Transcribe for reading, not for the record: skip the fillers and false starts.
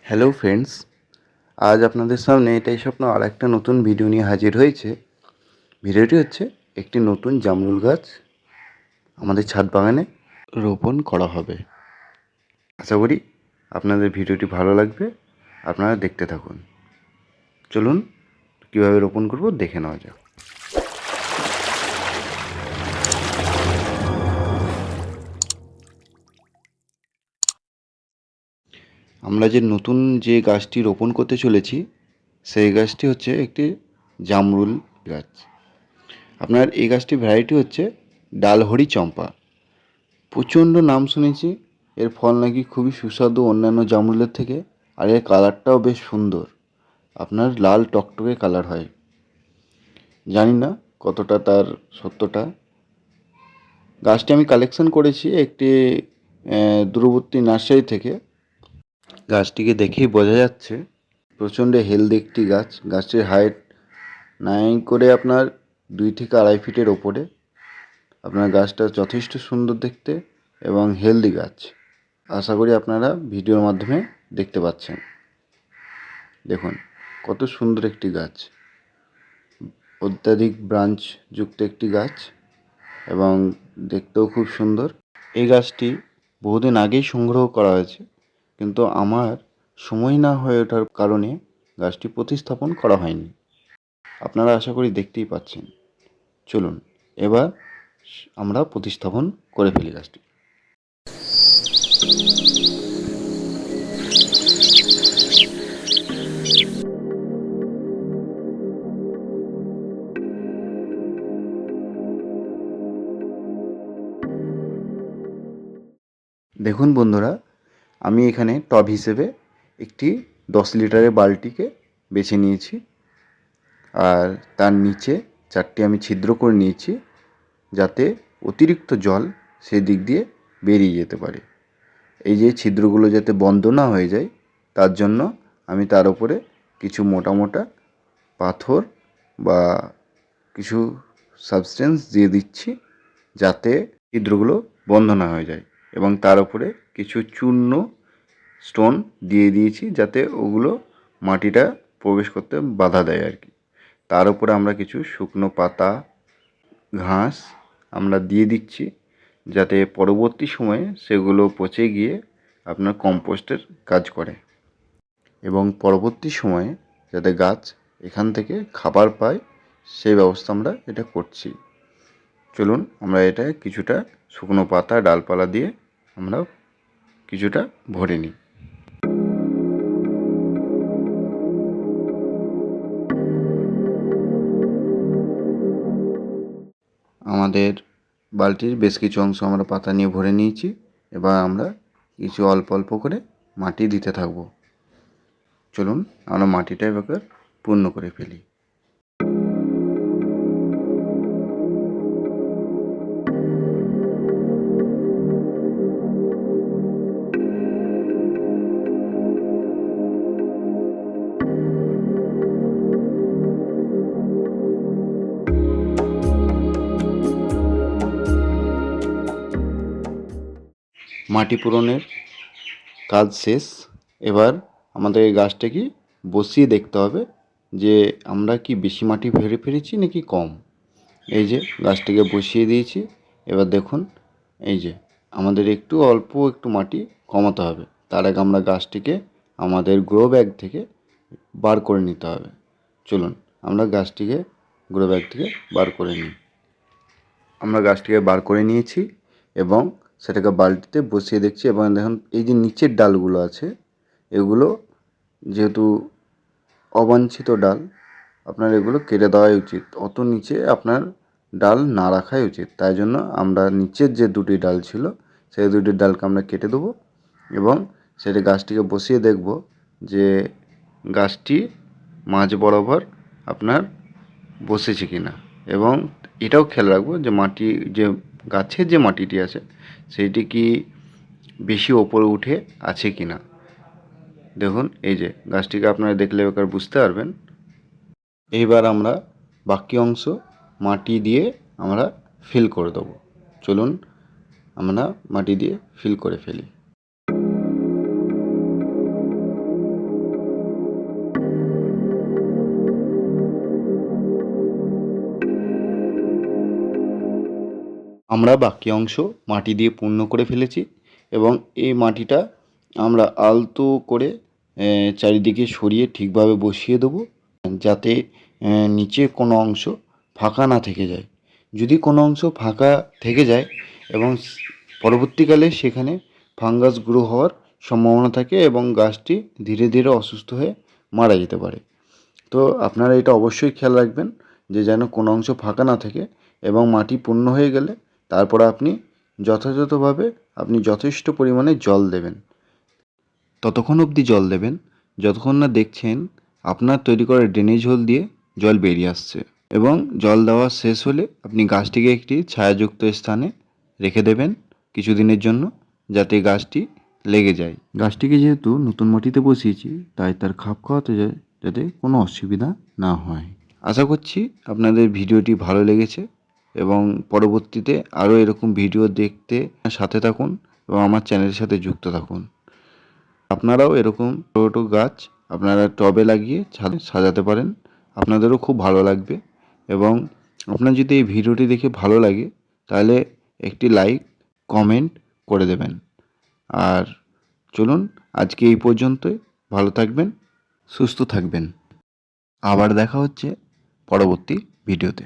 Hello friends, আজ আপনাদের সামনে এটাই স্বপ্ন আর একটা নতুন ভিডিও নিয়ে হাজির হয়েছে। ভিডিওটি হচ্ছে একটি নতুন জামরুল গাছ আমাদের ছাদ বাগানে রোপণ করা হবে। আশা করি আপনাদের ভিডিওটি ভালো লাগবে, আপনারা দেখতে থাকুন। চলুন কীভাবে রোপণ করব দেখে নেওয়া যাক। আমরা যে নতুন যে গাছটি রোপণ করতে চলেছি সেই গাছটি হচ্ছে একটি জামরুল গাছ। আপনার এই গাছটির ভ্যারাইটি হচ্ছে ডালহরি চম্পা। প্রচণ্ড নাম শুনেছি, এর ফল নাকি খুবই সুস্বাদু অন্যান্য জামরুলের থেকে, আর এর কালারটাও বেশ সুন্দর, আপনার লাল টকটকে কালার হয়। জানি না কতটা তার সত্যতা। গাছটি আমি কালেকশন করেছি একটি দূরবর্তী নার্সারি থেকে। গাছটিকে দেখেই বোঝা যাচ্ছে প্রচণ্ড হেলদি একটি গাছ। গাছটির হাইট নাই করে আপনার 2 থেকে 2.5 ফিটের ওপরে। আপনার গাছটা যথেষ্ট সুন্দর দেখতে এবং হেলদি গাছ। আশা করি আপনারা ভিডিওর মাধ্যমে দেখতে পাচ্ছেন। দেখুন কত সুন্দর একটি গাছ, অত্যাধিক ব্রাঞ্চ যুক্ত একটি গাছ এবং দেখতেও খুব সুন্দর। এই গাছটি বহুদিন আগেই সংগ্রহ করা হয়েছে, কিন্তু আমার সময় না হয়ে ওঠার কারণে গাছটি প্রতিস্থাপন করা হয়নি। আপনারা আশা করি দেখতেই পাচ্ছেন। চলুন এবার আমরা প্রতিস্থাপন করে ফেলি গাছটি। দেখুন বন্ধুরা, আমি এখানে টব হিসেবে একটি 10 লিটারের বালতিকে বেছে নিয়েছি, আর তার নিচে 4টি আমি ছিদ্র করে নিয়েছি যাতে অতিরিক্ত জল সেদিক দিয়ে বেরিয়ে যেতে পারে। এই যে ছিদ্রগুলো যাতে বন্ধ না হয়ে যায় তার জন্য আমি তার উপরে কিছু মোটা মোটা পাথর বা কিছু সাবস্টেন্স দিয়ে দিচ্ছি যাতে ছিদ্রগুলো বন্ধ না হয়ে যায়, এবং তার উপরে কিছু চূর্ণ স্টোন দিয়ে দিয়েছি যাতে ওগুলো মাটিটা প্রবেশ করতে বাধা দেয় আর কি। তার উপরে আমরা কিছু শুকনো পাতা, ঘাস আমরা দিয়ে দিচ্ছি যাতে পরবর্তী সময়ে সেগুলো পচে গিয়ে আপনার কম্পোস্টের কাজ করে, এবং পরবর্তী সময়ে যাতে গাছ এখান থেকে খাবার পায় সেই ব্যবস্থা আমরা এটা করছি। চলুন আমরা এটা কিছুটা শুকনো পাতা ডালপালা দিয়ে আমরা কিছুটা ভরে নিই। আমাদের বালতির বেশ কিছু অংশ আমরা পাতা নিয়ে ভরে নিয়েছি। এবার আমরা কিছু অল্প অল্প করে মাটি দিতে থাকব। চলুন আমরা মাটিটা এবার পূর্ণ করে ফেলি। মাটি পূরণের কাজ শেষ। এবার আমাদের এই গাছটাকে বসিয়ে দেখতে হবে যে আমরা কি বেশি মাটি ভরে ফেলেছি নাকি কম। এই যে গাছটিকে বসিয়ে দিয়েছি। এবার দেখুন এই যে আমাদের অল্প একটু মাটি কমাতে হবে। তার আগে আমরা গাছটিকে আমাদের গ্রো ব্যাগ থেকে বার করে নিতে হবে। চলুন আমরা গাছটিকে গ্রো ব্যাগ থেকে বার করে নিই। আমরা গাছটিকে বার করে নিয়েছি এবং সেটাকে বালতিতে বসিয়ে দেখছি। এবং দেখুন এই যে নিচের ডালগুলো আছে এগুলো যেহেতু অবাঞ্ছিত ডাল, আপনার এগুলো কেটে দেওয়াই উচিত। অত নিচে আপনার ডাল না রাখাই উচিত। তাই জন্য আমরা নিচের যে 2টি ডাল ছিল সেই 2টি ডালকে আমরা কেটে দেবো এবং সেটা গাছটিকে বসিয়ে দেখব যে গাছটি মাঝ বরাবর আপনার বসেছে কি না। এবং এটাও খেয়াল রাখবো যে মাটি যে গাছের যে মাটিটি আছে সেইটি কি বেশি ওপরে উঠে আছে কি না। দেখুন এই যে গাছটিকে আপনারা দেখলে এবার বুঝতে পারবেন। এইবার আমরা বাকি অংশ মাটি দিয়ে আমরা ফিল করে দেবো। চলুন আমরা মাটি দিয়ে ফিল করে ফেলি। আমরা বাকি অংশ মাটি দিয়ে পূর্ণ করে ফেলেছি এবং এই মাটিটা আমরা আলতো করে চারিদিকে সরিয়ে ঠিকভাবে বসিয়ে দেবো, যাতে নিচে কোনো অংশ ফাঁকা না থেকে যায়। যদি কোনো অংশ ফাঁকা থেকে যায় এবং পরবর্তীকালে সেখানে ফাঙ্গাস গ্রো হওয়ার সম্ভাবনা থাকে এবং গাছটি ধীরে ধীরে অসুস্থ হয়ে মারা যেতে পারে। তো আপনারা এটা অবশ্যই খেয়াল রাখবেন যে যেন কোনো অংশ ফাঁকা না থাকে, এবং মাটি পূর্ণ হয়ে গেলে তারপর আপনি যথাযথভাবে যথেষ্ট পরিমাণে জল দেবেন। ততক্ষণ অবধি জল দেবেন যতক্ষণ না দেখছেন আপনার তৈরি করা ড্রেনেজ হোল দিয়ে জল বেরিয়ে আসছে, এবং জল দেওয়া শেষ হলে আপনি গাছটিকে একটি ছায়াযুক্ত স্থানে রেখে দেবেন কিছুদিনের জন্য, যাতে গাছটি লেগে যায়। গাছটিকে যেহেতু নতুন মাটিতে বসিয়েছি তাই তার খাপ খাওয়াতে যায় যাতে কোনো অসুবিধা না হয়। আশা করছি আপনাদের ভিডিওটি ভালো লেগেছে এবং পরবর্তীতে আরও এরকম ভিডিও দেখতে সাথে থাকুন এবং আমার চ্যানেলের সাথে যুক্ত থাকুন। আপনারাও এরকম ছোটো গাছ আপনারা টবে লাগিয়ে ছাদে সাজাতে পারেন, আপনাদেরও খুব ভালো লাগবে। এবং আপনার যদি এই ভিডিওটি দেখে ভালো লাগে তাহলে একটি লাইক কমেন্ট করে দেবেন। আর চলুন আজকে এই পর্যন্তই। ভালো থাকবেন, সুস্থ থাকবেন। আবার দেখা হচ্ছে পরবর্তী ভিডিওতে।